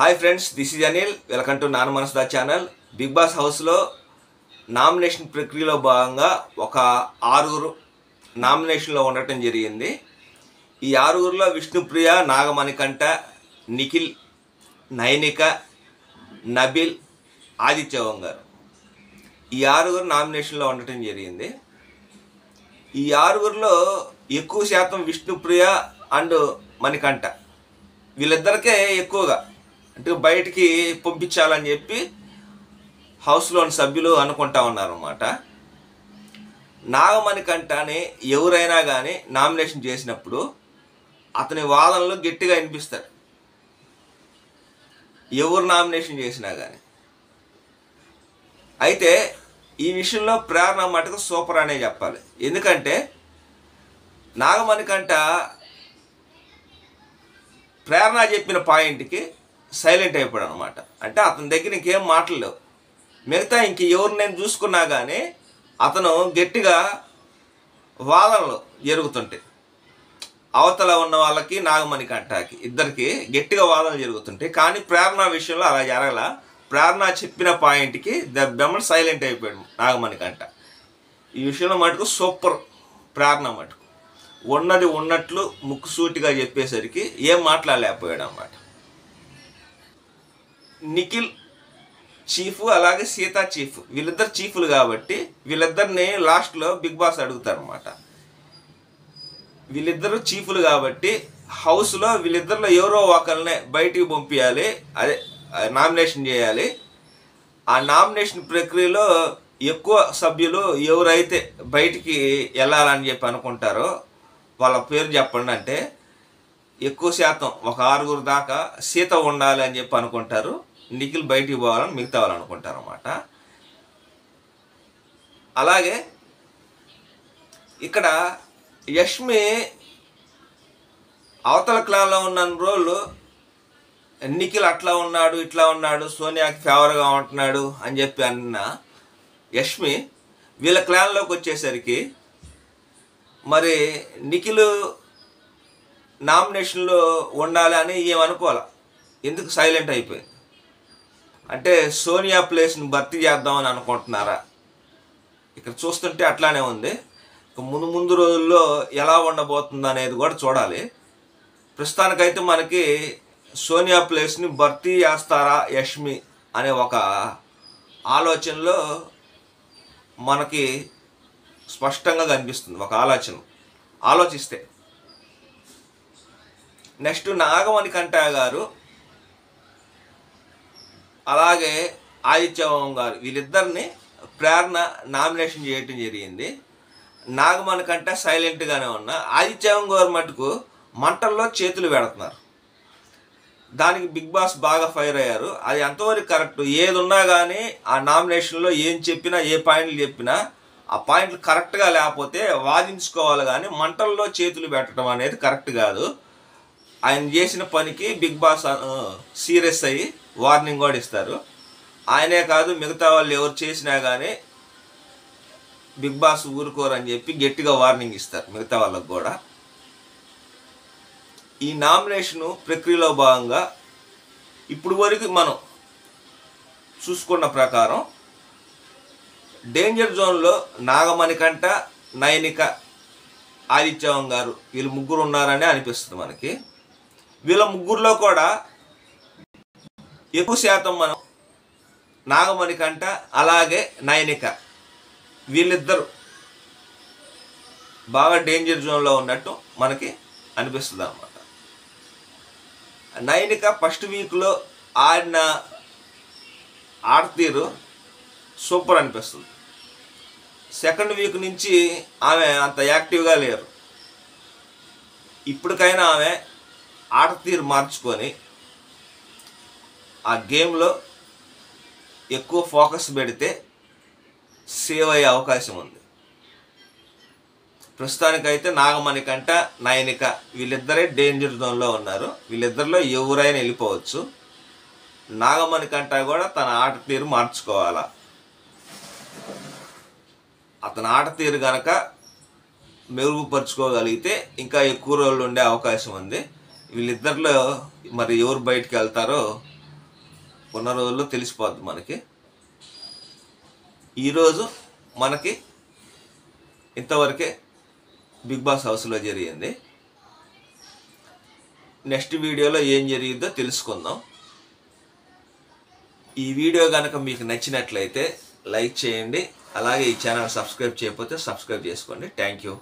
Hi friends, this is Anil. Welcome to నాన్న మనసుదా channel. Big boss హౌస్లో nomination ప్రక్రియలో భాగంగా ఒక 6 నామినేషన్లో ఉండటం జరిగింది. ఈ 6లో విష్ణుప్రియ, నాగమణికంఠ, నిఖిల్, నైనిక, నబిల్, ఆదిత్య వంగారు ఈ 6 నామినేషన్లో ఉండటం జరిగింది. ఈ 6లో ఎక్కువ శాతం విష్ణుప్రియ అండ్ మణికంఠ వీళ్ళిద్దరికే ఎక్కువగా అంటే బయటికి పంపించాలని చెప్పి హౌస్లోని సభ్యులు అనుకుంటా ఉన్నారన్నమాట. నాగమణికంఠని ఎవరైనా కానీ నామినేషన్ చేసినప్పుడు అతని వాదనలు గట్టిగా వినిపిస్తారు, ఎవరు నామినేషన్ చేసినా కానీ. అయితే ఈ విషయంలో ప్రేరణ మటుకు సూపర్ అనే చెప్పాలి. ఎందుకంటే నాగమణికంఠ ప్రేరణ చెప్పిన పాయింట్కి సైలెంట్ అయిపోయాడు అనమాట. అంటే అతని దగ్గర ఇంకేం మాటలేవు. మిగతా ఎవరు నేను చూసుకున్నా కానీ అతను గట్టిగా వాదనలు జరుగుతుంటాయి. అవతల ఉన్న వాళ్ళకి నాగమణికంఠకి ఇద్దరికి గట్టిగా వాదనలు జరుగుతుంటాయి. కానీ ప్రేరణ విషయంలో అలా జరగల. ప్రేరణ చెప్పిన పాయింట్కి దెబ్బెమ్మడి సైలెంట్ అయిపోయాడు నాగమణికంఠ. ఈ విషయంలో మటుకు సూపర్ ప్రేరణ మటుకు ఉన్నది ఉన్నట్లు ముక్కుసూటిగా చెప్పేసరికి ఏం మాట్లాడలేకపోయాడు అన్నమాట. నిఖిల్ చీఫ్, అలాగే సీతా చీఫ్, వీళ్ళిద్దరు చీఫ్లు కాబట్టి వీళ్ళిద్దరిని లాస్ట్లో బిగ్ బాస్ అడుగుతారన్నమాట. వీళ్ళిద్దరు చీఫ్లు కాబట్టి హౌస్లో వీళ్ళిద్దరిలో ఎవరో ఒకరినే బయటికి పంపించాలి, అదే నామినేషన్ చేయాలి. ఆ నామినేషన్ ప్రక్రియలో ఎక్కువ సభ్యులు ఎవరైతే బయటికి వెళ్ళాలని చెప్పి అనుకుంటారో వాళ్ళ పేరు చెప్పండి అంటే ఎక్కువ శాతం ఒక 6 దాకా సీత ఉండాలి అని చెప్పి అనుకుంటారు. నిఖిల్ బయటికి పోవాలని మిగతా వాళ్ళు అనుకుంటారు అన్నమాట. అలాగే ఇక్కడ యష్మి అవతల క్లాన్లో ఉన్న రోజులు నిఖిల్ అట్లా ఉన్నాడు, ఇట్లా ఉన్నాడు, సోనియాకి ఫేవర్గా ఉంటున్నాడు అని చెప్పి అన్న యష్మి వీళ్ళ క్లాన్లోకి వచ్చేసరికి మరి నిఖిల్ నామినేషన్లో ఉండాలి అని ఏమనుకోవాలి. ఎందుకు సైలెంట్ అయిపోయింది అంటే సోనియా ప్లేస్ని భర్తీ చేద్దామని అనుకుంటున్నారా? ఇక్కడ చూస్తుంటే అట్లానే ఉంది. ముందు రోజుల్లో ఎలా ఉండబోతుంది అనేది కూడా చూడాలి. ప్రస్తుతానికైతే మనకి సోనియా ప్లేస్ని భర్తీ చేస్తారా యష్మి అనే ఒక ఆలోచనలో మనకి స్పష్టంగా కనిపిస్తుంది. ఒక ఆలోచిస్తే నెక్స్ట్ నాగమణికంఠ గారు అలాగే ఆదిత్య గారు వీళ్ళిద్దరిని ప్రేరణ నామినేషన్ చేయటం జరిగింది. నాగమణికంఠ సైలెంట్గానే ఉన్నా, ఆదిత్య గారు మటుకు మంటల్లో చేతులు పెడుతున్నారు. దానికి బిగ్ బాస్ బాగా ఫైర్ అయ్యారు. అది ఎంతవరకు కరెక్ట్, ఏది ఉన్నా కానీ ఆ నామినేషన్లో ఏం చెప్పినా, ఏ పాయింట్లు చెప్పినా ఆ పాయింట్లు కరెక్ట్గా లేకపోతే వాదించుకోవాలి. కానీ మంటల్లో చేతులు పెట్టడం అనేది కరెక్ట్ కాదు. ఆయన చేసిన పనికి బిగ్ బాస్ సీరియస్ అయ్యి వార్నింగ్ కూడా ఇస్తారు. ఆయనే కాదు మిగతా వాళ్ళు ఎవరు చేసినా కానీ బిగ్ బాస్ ఊరుకోరని చెప్పి గట్టిగా వార్నింగ్ ఇస్తారు మిగతా వాళ్ళకు కూడా. ఈ నామినేషను ప్రక్రియలో భాగంగా ఇప్పుడు వరకు మనం చూసుకున్న ప్రకారం డేంజర్ జోన్లో నాగమణికంఠ, నైనిక, ఆదిత్య గారు వీళ్ళు ముగ్గురు ఉన్నారని అనిపిస్తుంది మనకి. వీళ్ళ ముగ్గురులో కూడా ఎక్కువ శాతం మనం నాగమణికంఠ అలాగే నైనిక వీళ్ళిద్దరు బాగా డేంజర్ జోన్లో ఉన్నట్టు మనకి అనిపిస్తుంది అన్నమాట. నైనిక ఫస్ట్ వీక్లో ఆడిన ఆడతీరు సూపర్ అనిపిస్తుంది. సెకండ్ వీక్ నుంచి ఆమె అంత యాక్టివ్గా లేరు. ఇప్పటికైనా ఆమె ఆడతీరు మార్చుకొని ఆ గేమ్లో ఎక్కువ ఫోకస్ పెడితే సేవ్ అయ్యే అవకాశం ఉంది. ప్రస్తుతానికైతే నాగమణికంఠ, నైనిక వీళ్ళిద్దరే డేంజర్ జోన్లో ఉన్నారు. వీళ్ళిద్దరిలో ఎవరైనా వెళ్ళిపోవచ్చు. నాగమణికంఠ కూడా తన ఆట తీరు మార్చుకోవాలా. అతని ఆట తీరు కనుక మెరుగుపరుచుకోగలిగితే ఇంకా ఎక్కువ రోజులు ఉండే అవకాశం ఉంది. వీళ్ళిద్దరిలో మరి ఎవరు బయటికి వెళ్తారో ఉన్న రోజుల్లో తెలిసిపోద్ది మనకి. ఈరోజు మనకి ఇంతవరకే బిగ్ బాస్ హౌస్లో జరిగింది. నెక్స్ట్ వీడియోలో ఏం జరిగిద్దో తెలుసుకుందాం. ఈ వీడియో కనుక మీకు నచ్చినట్లయితే లైక్ చేయండి. అలాగే ఈ ఛానల్ సబ్స్క్రైబ్ చేయకపోతే సబ్స్క్రైబ్ చేసుకోండి. Thank you.